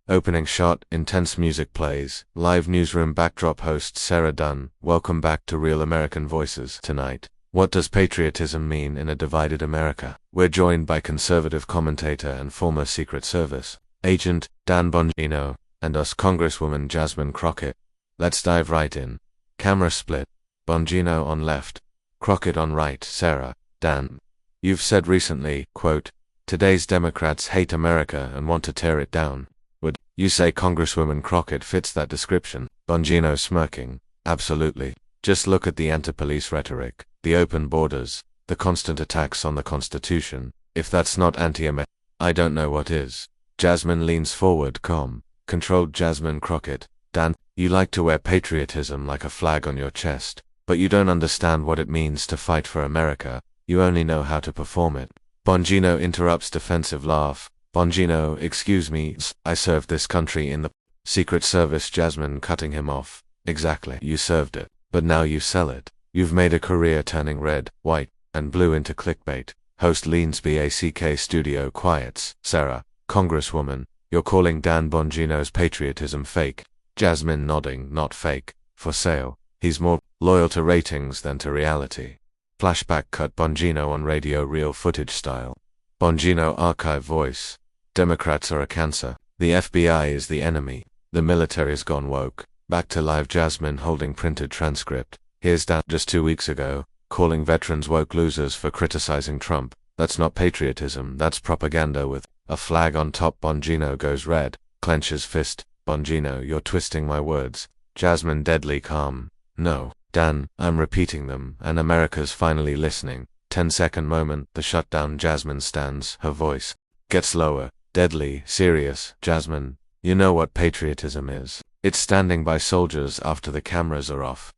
Opening shot, intense music plays. Live newsroom backdrop host Sarah Dunn. Welcome back to Real American Voices. Tonight, what does patriotism mean in a divided America? We're joined by conservative commentator and former Secret Service agent Dan Bongino, and us Congresswoman Jasmine Crockett. Let's dive right in. Camera split. Bongino on left, Crockett on right. Sarah, Dan. You've said recently, quote, "Today's Democrats hate America and want to tear it down." Would you say Congresswoman Crockett fits that description? Bongino smirking. Absolutely. Just look at the anti-police rhetoric, the open borders, the constant attacks on the Constitution. If that's not anti-American, I don't know what is. Jasmine leans forward, calm, controlled. Jasmine Crockett. Dan, you like to wear patriotism like a flag on your chest, but you don't understand what it means to fight for America. You only know how to perform it. Bongino interrupts. Defensive laugh. Bongino, excuse me, I served this country in the Secret Service. Jasmine cutting him off. Exactly, you served it, but now you sell it. You've made a career turning red, white, and blue into clickbait. Host leans back. Studio quiets. Sarah, Congresswoman, you're calling Dan Bongino's patriotism fake. Jasmine nodding. Not fake. For sale. He's more loyal to ratings than to reality. Flashback cut. Bongino on radio, real footage style. Bongino archive voice. Democrats are a cancer. The FBI is the enemy. The military's gone woke. Back to live. Jasmine holding printed transcript. Here's Dan just 2 weeks ago, calling veterans woke losers for criticizing Trump. That's not patriotism, that's propaganda with a flag on top. Bongino goes red, clenches fist. Bongino, you're twisting my words. Jasmine deadly calm. No, Dan, I'm repeating them, and America's finally listening. 10-second moment, the shutdown. Jasmine stands, her voice gets lower, deadly serious. Jasmine, you know what patriotism is. It's standing by soldiers after the cameras are off.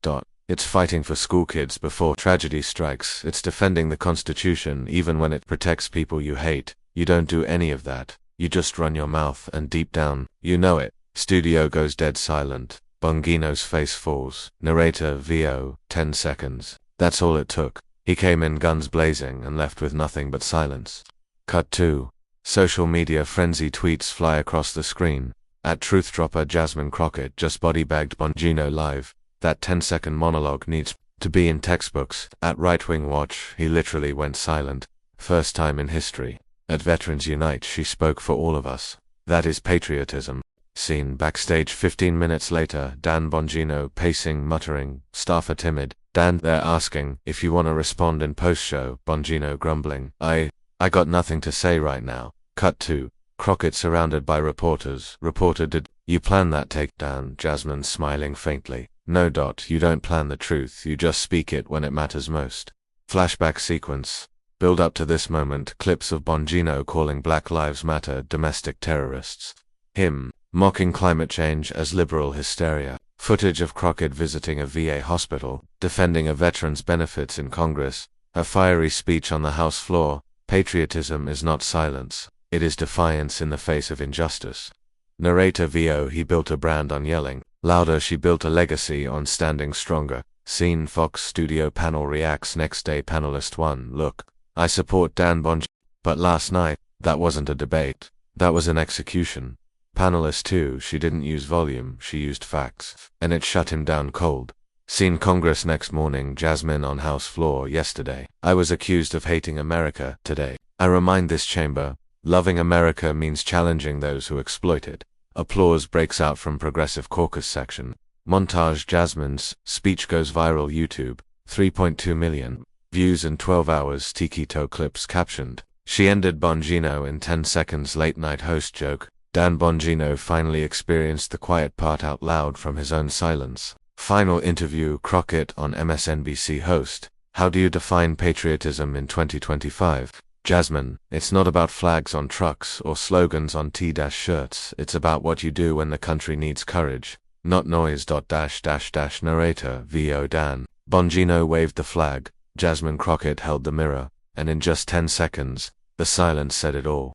It's fighting for school kids before tragedy strikes. It's defending the Constitution even when it protects people you hate. You don't do any of that. You just run your mouth, and deep down, you know it. Studio goes dead silent. Bongino's face falls. Narrator VO, 10 seconds. That's all it took. He came in guns blazing and left with nothing but silence. Cut 2. Social media frenzy. Tweets fly across the screen. At TruthDropper, Jasmine Crockett just body-bagged Bongino live. That 10-second monologue needs to be in textbooks. At Right Wing Watch, he literally went silent. First time in history. At Veterans Unite, she spoke for all of us. That is patriotism. Scene backstage. 15 minutes later, Dan Bongino pacing, muttering, staff are timid. Dan, they're asking if you want to respond in post-show. Bongino grumbling, I got nothing to say right now. Cut 2. Crockett surrounded by reporters. Reporter, did you plan that take? Dan. Jasmine smiling faintly. No. You don't plan the truth, you just speak it when it matters most. Flashback sequence. Build up to this moment. Clips of Bongino calling Black Lives Matter domestic terrorists. Him mocking climate change as liberal hysteria. Footage of Crockett visiting a VA hospital, defending a veteran's benefits in Congress. Her fiery speech on the House floor. Patriotism is not silence. It is defiance in the face of injustice. Narrator VO, he built a brand on yelling louder. She built a legacy on standing stronger. Scene Fox Studio panel reacts. Next day. Panelist 1, look, I support Dan Bongino, but last night, that wasn't a debate. That was an execution. Panelist 2, she didn't use volume, she used facts, and it shut him down cold. Scene Congress next morning. Jasmine on House floor. Yesterday, I was accused of hating America. Today, I remind this chamber, loving America means challenging those who exploit it. Applause breaks out from Progressive Caucus section. Montage. Jasmine's speech goes viral. YouTube, 3.2 million views in 12 hours. Tikito clips captioned, she ended Bongino in 10 seconds. Late night host joke. Dan Bongino finally experienced the quiet part out loud from his own silence. Final interview. Crockett on MSNBC host, how do you define patriotism in 2025? Jasmine, it's not about flags on trucks or slogans on T-shirts, it's about what you do when the country needs courage, not noise. Narrator VO, Dan Bongino waved the flag, Jasmine Crockett held the mirror, and in just 10 seconds, the silence said it all.